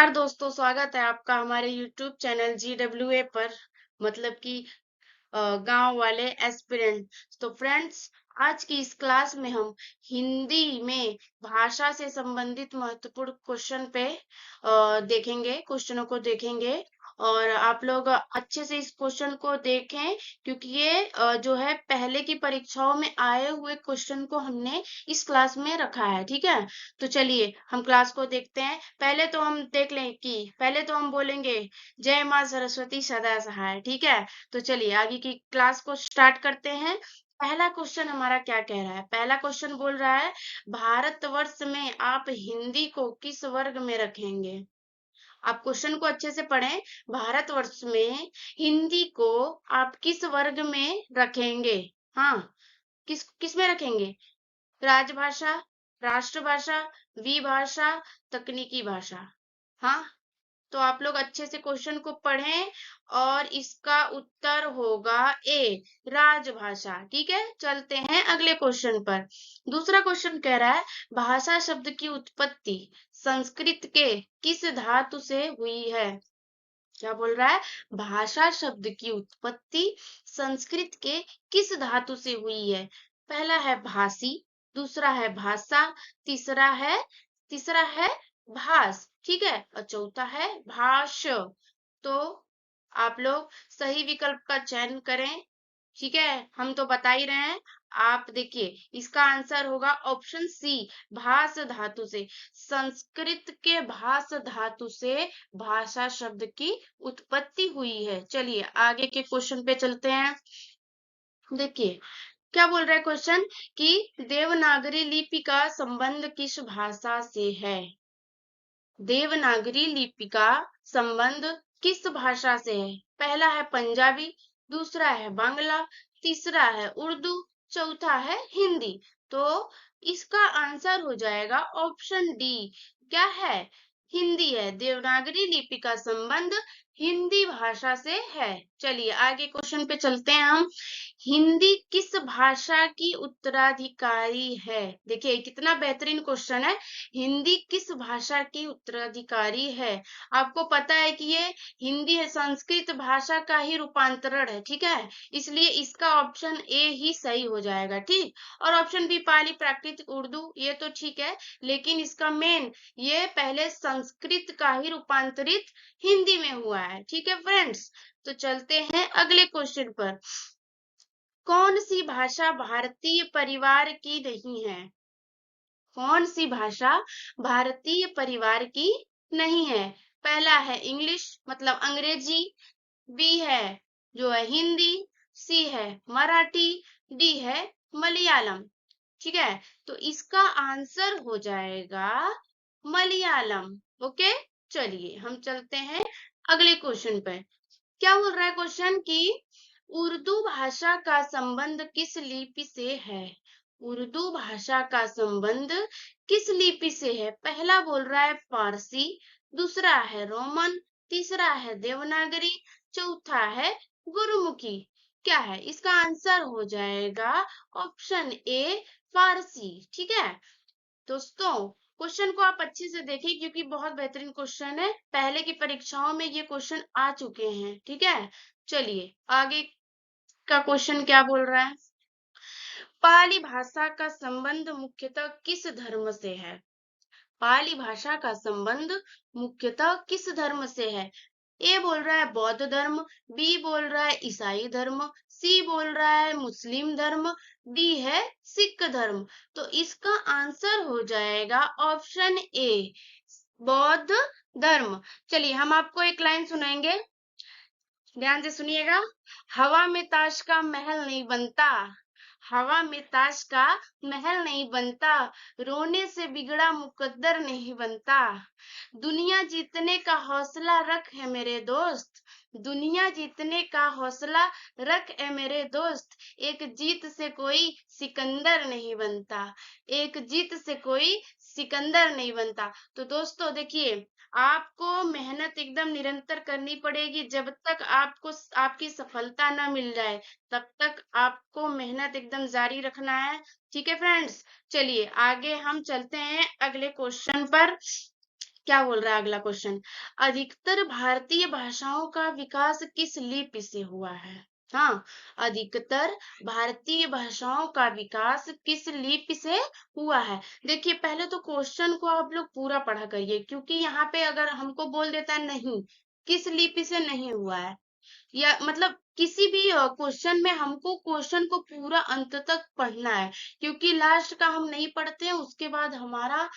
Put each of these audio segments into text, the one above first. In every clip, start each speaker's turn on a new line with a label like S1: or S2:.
S1: नमस्कार दोस्तों, स्वागत है आपका हमारे YouTube चैनल GWA पर। मतलब कि गांव वाले एस्पिरेंट। तो फ्रेंड्स, आज की इस क्लास में हम हिंदी में भाषा से संबंधित महत्वपूर्ण क्वेश्चन पे देखेंगे, क्वेश्चनों को देखेंगे। और आप लोग अच्छे से इस क्वेश्चन को देखें, क्योंकि ये जो है पहले की परीक्षाओं में आए हुए क्वेश्चन को हमने इस क्लास में रखा है। ठीक है, तो चलिए हम क्लास को देखते हैं। पहले तो हम बोलेंगे जय माँ सरस्वती सदा सहाय। ठीक है, तो चलिए आगे की क्लास को स्टार्ट करते हैं। पहला क्वेश्चन हमारा क्या कह रहा है? पहला क्वेश्चन बोल रहा है, भारतवर्ष में आप हिंदी को किस वर्ग में रखेंगे? आप क्वेश्चन को अच्छे से पढ़ें। भारतवर्ष में हिंदी को आप किस वर्ग में रखेंगे? हाँ, किस किस में रखेंगे? राजभाषा, राष्ट्रभाषा, विभाषा, तकनीकी भाषा। हाँ, तो आप लोग अच्छे से क्वेश्चन को पढ़ें और इसका उत्तर होगा ए, राजभाषा। ठीक है, चलते हैं अगले क्वेश्चन पर। दूसरा क्वेश्चन कह रहा है, भाषा शब्द की उत्पत्ति संस्कृत के किस धातु से हुई है? क्या बोल रहा है? भाषा शब्द की उत्पत्ति संस्कृत के किस धातु से हुई है? पहला है भाषी, दूसरा है भाषा, तीसरा है भास, ठीक है, और चौथा है भाष्य। तो आप लोग सही विकल्प का चयन करें। ठीक है, हम तो बता ही रहे हैं। आप देखिए, इसका आंसर होगा ऑप्शन सी, भास धातु से। संस्कृत के भास धातु से भाषा शब्द की उत्पत्ति हुई है। चलिए आगे के क्वेश्चन पे चलते हैं। देखिए क्या बोल रहा है क्वेश्चन कि देवनागरी लिपि का संबंध किस भाषा से है? देवनागरी लिपि का संबंध किस भाषा से है? पहला है पंजाबी, दूसरा है बांग्ला, तीसरा है उर्दू, चौथा है हिंदी। तो इसका आंसर हो जाएगा ऑप्शन डी। क्या है? हिंदी है। देवनागरी लिपि का संबंध हिंदी भाषा से है। चलिए आगे क्वेश्चन पे चलते हैं हम। हिंदी किस भाषा की उत्तराधिकारी है? देखिए कितना बेहतरीन क्वेश्चन है। हिंदी किस भाषा की उत्तराधिकारी है? आपको पता है कि ये हिंदी है, संस्कृत भाषा का ही रूपांतरण है। ठीक है, इसलिए इसका ऑप्शन ए ही सही हो जाएगा। ठीक, और ऑप्शन बी पाली प्राकृत उर्दू, ये तो ठीक है, लेकिन इसका मेन ये पहले संस्कृत का ही रूपांतरित हिंदी में हुआ है। ठीक है फ्रेंड्स, तो चलते हैं अगले क्वेश्चन पर। कौन सी भाषा भारतीय परिवार की नहीं है? कौन सी भाषा भारतीय परिवार की नहीं है? पहला है इंग्लिश मतलब अंग्रेजी, बी है जो है हिंदी, सी है मराठी, डी है मलयालम। ठीक है, तो इसका आंसर हो जाएगा मलयालम। ओके, चलिए हम चलते हैं अगले क्वेश्चन पे। क्या बोल रहा है क्वेश्चन कि उर्दू भाषा का संबंध किस लिपि से है? उर्दू भाषा का संबंध किस लिपि से है? पहला बोल रहा है फारसी, दूसरा है रोमन, तीसरा है देवनागरी, चौथा है गुरुमुखी। क्या है? इसका आंसर हो जाएगा ऑप्शन ए, फारसी। ठीक है दोस्तों, क्वेश्चन को आप अच्छे से देखिए क्योंकि बहुत बेहतरीन क्वेश्चन है। पहले की परीक्षाओं में ये क्वेश्चन आ चुके हैं। ठीक है, चलिए आगे का क्वेश्चन क्या बोल रहा है। पाली भाषा का संबंध मुख्यतः किस धर्म से है? पाली भाषा का संबंध मुख्यतः किस धर्म से है? ए बोल रहा है बौद्ध धर्म, बी बोल रहा है ईसाई धर्म, सी बोल रहा है मुस्लिम धर्म, डी है सिख धर्म। तो इसका आंसर हो जाएगा ऑप्शन ए, बौद्ध धर्म। चलिए हम आपको एक लाइन सुनाएंगे, ध्यान से सुनिएगा। हवा में ताश का महल नहीं बनता, हवा में ताश का महल नहीं बनता, रोने से बिगड़ा मुकद्दर नहीं बनता। दुनिया जीतने का हौसला रख है मेरे दोस्त, दुनिया जीतने का हौसला रख है मेरे दोस्त। एक जीत से कोई सिकंदर नहीं बनता, एक जीत से कोई सिकंदर नहीं बनता। तो दोस्तों देखिए, आपको मेहनत एकदम निरंतर करनी पड़ेगी। जब तक आपको आपकी सफलता न मिल जाए तब तक आपको मेहनत एकदम जारी रखना है। ठीक है फ्रेंड्स, चलिए आगे हम चलते हैं अगले क्वेश्चन पर। क्या बोल रहा है अगला क्वेश्चन? अधिकतर भारतीय भाषाओं का विकास किस लिपि से हुआ है? हाँ, अधिकतर भारतीय भाषाओं का विकास किस लिपि से हुआ है? देखिए, पहले तो क्वेश्चन को आप लोग पूरा पढ़ा करिए, क्योंकि यहाँ पे अगर हमको बोल देता है नहीं, किस लिपि से नहीं हुआ है, या मतलब किसी भी क्वेश्चन में हमको क्वेश्चन को पूरा अंत तक पढ़ना है, क्योंकि लास्ट का हम नहीं पढ़ते हैं, उसके बाद हमारा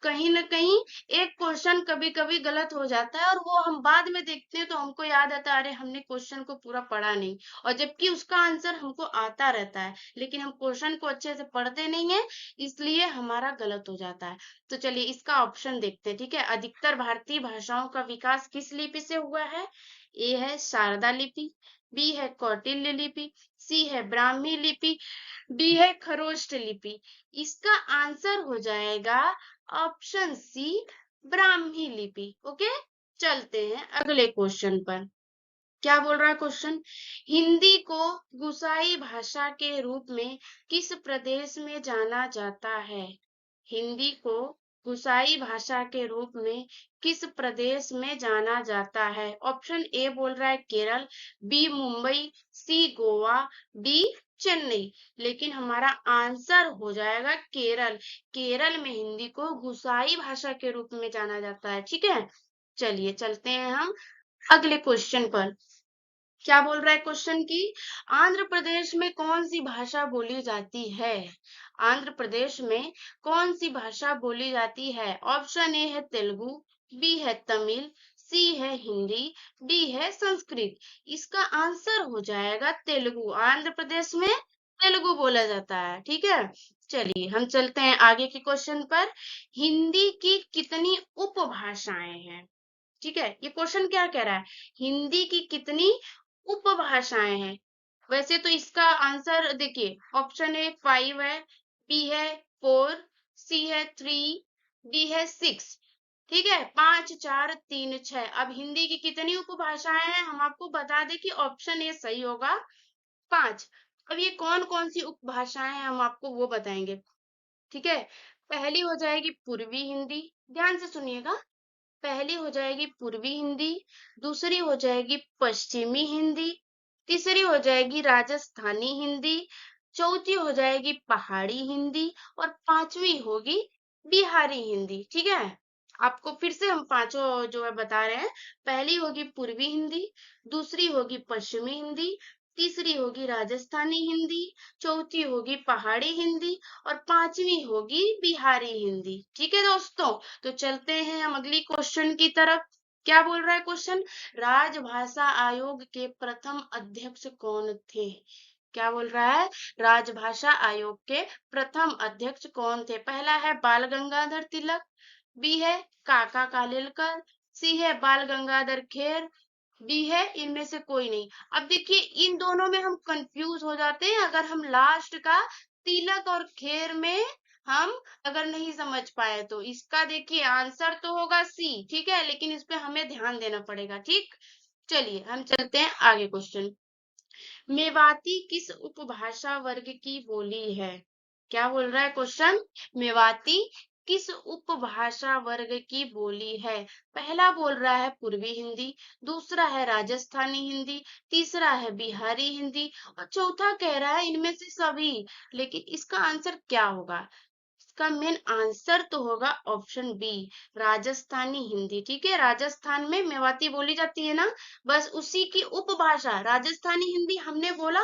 S1: कहीं न कहीं एक क्वेश्चन कभी-कभी गलत हो जाता है, और वो हम बाद में देखते हैं तो हमको याद आता है, अरे हमने क्वेश्चन को पूरा पढ़ा नहीं, और जबकि उसका आंसर हमको आता रहता है, लेकिन हम क्वेश्चन को अच्छे से पढ़ते नहीं है, इसलिए हमारा गलत हो जाता है। तो चलिए इसका ऑप्शन देखते हैं, ठीक है? अधिकतर भारतीय भाषाओं का विकास किस लिपि से हुआ है? ए है शारदा लिपि, बी है कौटिल्य लिपि, सी है ब्राह्मी लिपि, डी है खरोष्ट लिपि। इसका आंसर हो जाएगा ऑप्शन सी, ब्राह्मी लिपि। ओके, चलते हैं अगले क्वेश्चन पर। क्या बोल रहा है क्वेश्चन? हिंदी को गुसाई भाषा के रूप में किस प्रदेश में जाना जाता है? हिंदी को गुसाई भाषा के रूप में किस प्रदेश में जाना जाता है? ऑप्शन ए बोल रहा है केरल, बी मुंबई, सी गोवा, डी चेन्नई। लेकिन हमारा आंसर हो जाएगा केरल। केरल में हिंदी को गुसाई भाषा के रूप में जाना जाता है। ठीक है, चलिए चलते हैं हम अगले क्वेश्चन पर। क्या बोल रहा है क्वेश्चन की? आंध्र प्रदेश में कौन सी भाषा बोली जाती है? आंध्र प्रदेश में कौन सी भाषा बोली जाती है? ऑप्शन ए है तेलुगु, बी है तमिल, सी है हिंदी, डी है संस्कृत। इसका आंसर हो जाएगा तेलुगु। आंध्र प्रदेश में तेलुगु बोला जाता है। ठीक है, चलिए हम चलते हैं आगे के क्वेश्चन पर। हिंदी की कितनी उपभाषाएं हैं? ठीक है, ये क्वेश्चन क्या कह रहा है? हिंदी की कितनी उपभाषाएं हैं? वैसे तो इसका आंसर देखिए, ऑप्शन ए 5 है, बी है 4, सी है 3, डी है 6। ठीक है, 5 4 3 6। अब हिंदी की कितनी उपभाषाएं हैं, हम आपको बता दें कि ऑप्शन ए सही होगा, 5। अब ये कौन कौन सी उपभाषाएं हैं हम आपको वो बताएंगे। ठीक है, पहली हो जाएगी पूर्वी हिंदी, ध्यान से सुनिएगा। पहली हो जाएगी पूर्वी हिंदी, दूसरी हो जाएगी पश्चिमी हिंदी, तीसरी हो जाएगी राजस्थानी हिंदी, चौथी हो जाएगी पहाड़ी हिंदी, और पांचवी होगी बिहारी हिंदी। ठीक है, आपको फिर से हम पांचों जो है बता रहे हैं। पहली होगी पूर्वी हिंदी, दूसरी होगी पश्चिमी हिंदी, तीसरी होगी राजस्थानी हिंदी, चौथी होगी पहाड़ी हिंदी, और पांचवी होगी बिहारी हिंदी। ठीक है दोस्तों, तो चलते हैं हम अगली क्वेश्चन की तरफ। क्या बोल रहा है क्वेश्चन? राजभाषा आयोग के प्रथम अध्यक्ष कौन थे? क्या बोल रहा है? राजभाषा आयोग के प्रथम अध्यक्ष कौन थे? पहला है बाल गंगाधर तिलक, बी है काका कालेलकर, सी है बाल गंगाधर खेर, डी है इनमें से कोई नहीं। अब देखिए, इन दोनों में हम कंफ्यूज हो जाते हैं अगर हम लास्ट का तिलक और खेर में हम अगर नहीं समझ पाए तो। इसका देखिए आंसर तो होगा सी। ठीक है, लेकिन इस पे हमें ध्यान देना पड़ेगा। ठीक, चलिए हम चलते हैं आगे क्वेश्चन। मेवाती किस उपभाषा वर्ग की बोली है? क्या बोल रहा है क्वेश्चन? मेवाती किस उपभाषा वर्ग की बोली है? पहला बोल रहा है पूर्वी हिंदी, दूसरा है राजस्थानी हिंदी, तीसरा है बिहारी हिंदी, और चौथा कह रहा है इनमें से सभी। लेकिन इसका आंसर क्या होगा? इसका मेन आंसर तो होगा ऑप्शन बी, राजस्थानी हिंदी। ठीक है, राजस्थान में मेवाती बोली जाती है ना, बस उसी की उपभाषा राजस्थानी हिंदी हमने बोला,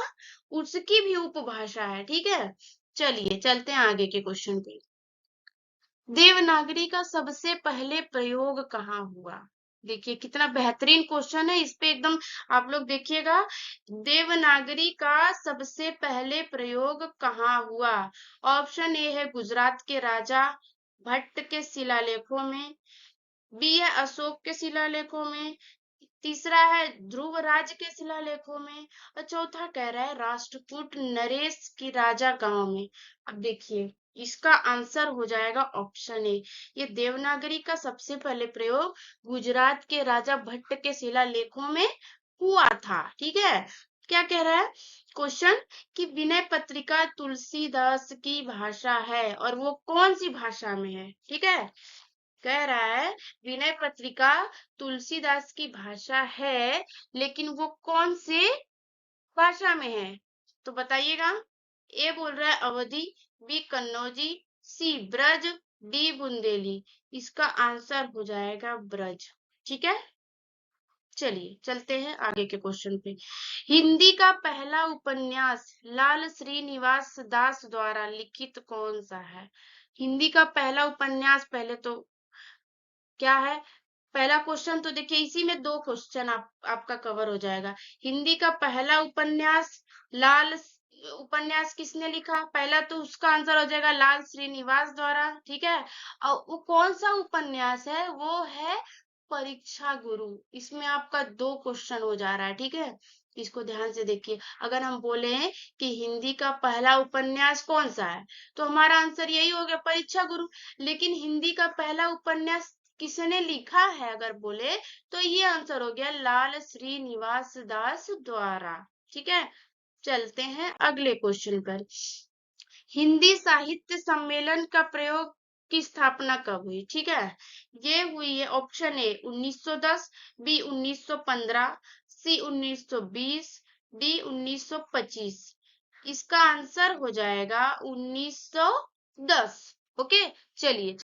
S1: उसकी भी उपभाषा है। ठीक है, चलिए चलते हैं आगे के क्वेश्चन पे। देवनागरी का सबसे पहले प्रयोग कहाँ हुआ? देखिए कितना बेहतरीन क्वेश्चन है, इस पे एकदम आप लोग देखिएगा। देवनागरी का सबसे पहले प्रयोग कहाँ हुआ? ऑप्शन ए है गुजरात के राजा भट्ट के शिलालेखों में, बी है अशोक के शिलालेखों में, तीसरा है ध्रुवराज के शिलालेखों में, और चौथा कह रहा है राष्ट्रकूट नरेश की राजा गांव में। अब देखिए, इसका आंसर हो जाएगा ऑप्शन ए। ये देवनागरी का सबसे पहले प्रयोग गुजरात के राजा भट्ट के शिलालेखों में हुआ था। ठीक है, क्या कह रहा है क्वेश्चन? कि विनय पत्रिका तुलसीदास की भाषा है, और वो कौन सी भाषा में है? ठीक है, कह रहा है विनय पत्रिका तुलसीदास की भाषा है, लेकिन वो कौन से भाषा में है? तो बताइएगा। ए बोल रहा है अवधी, बी कन्नौजी, सी ब्रज, डी बुंदेली। इसका आंसर हो जाएगा ब्रज। ठीक है, चलिए चलते हैं आगे के क्वेश्चन पे। हिंदी का पहला उपन्यास लाल श्रीनिवास दास द्वारा लिखित कौन सा है? हिंदी का पहला उपन्यास, पहले तो क्या है? पहला क्वेश्चन तो देखिए, इसी में दो क्वेश्चन आपका कवर हो जाएगा। हिंदी का पहला उपन्यास उपन्यास किसने लिखा? पहला तो उसका आंसर हो जाएगा लाल श्रीनिवास द्वारा। ठीक है, और वो कौन सा उपन्यास है? वो है परीक्षा गुरु। इसमें आपका दो क्वेश्चन हो जा रहा है। ठीक है, इसको ध्यान से देखिए। अगर हम बोले कि हिंदी का पहला उपन्यास कौन सा है, तो हमारा आंसर यही हो गया, परीक्षा गुरु। लेकिन हिंदी का पहला उपन्यास किसने लिखा है अगर बोले, तो ये आंसर हो गया लाल श्रीनिवास दास द्वारा। ठीक है, चलते हैं अगले क्वेश्चन पर। हिंदी साहित्य सम्मेलन का प्रयोग की स्थापना कब हुई? ठीक है, ये हुई है option A 1910, B 1915, C 1920, D 1925। इसका आंसर हो जाएगा 1910। ओके, चलिए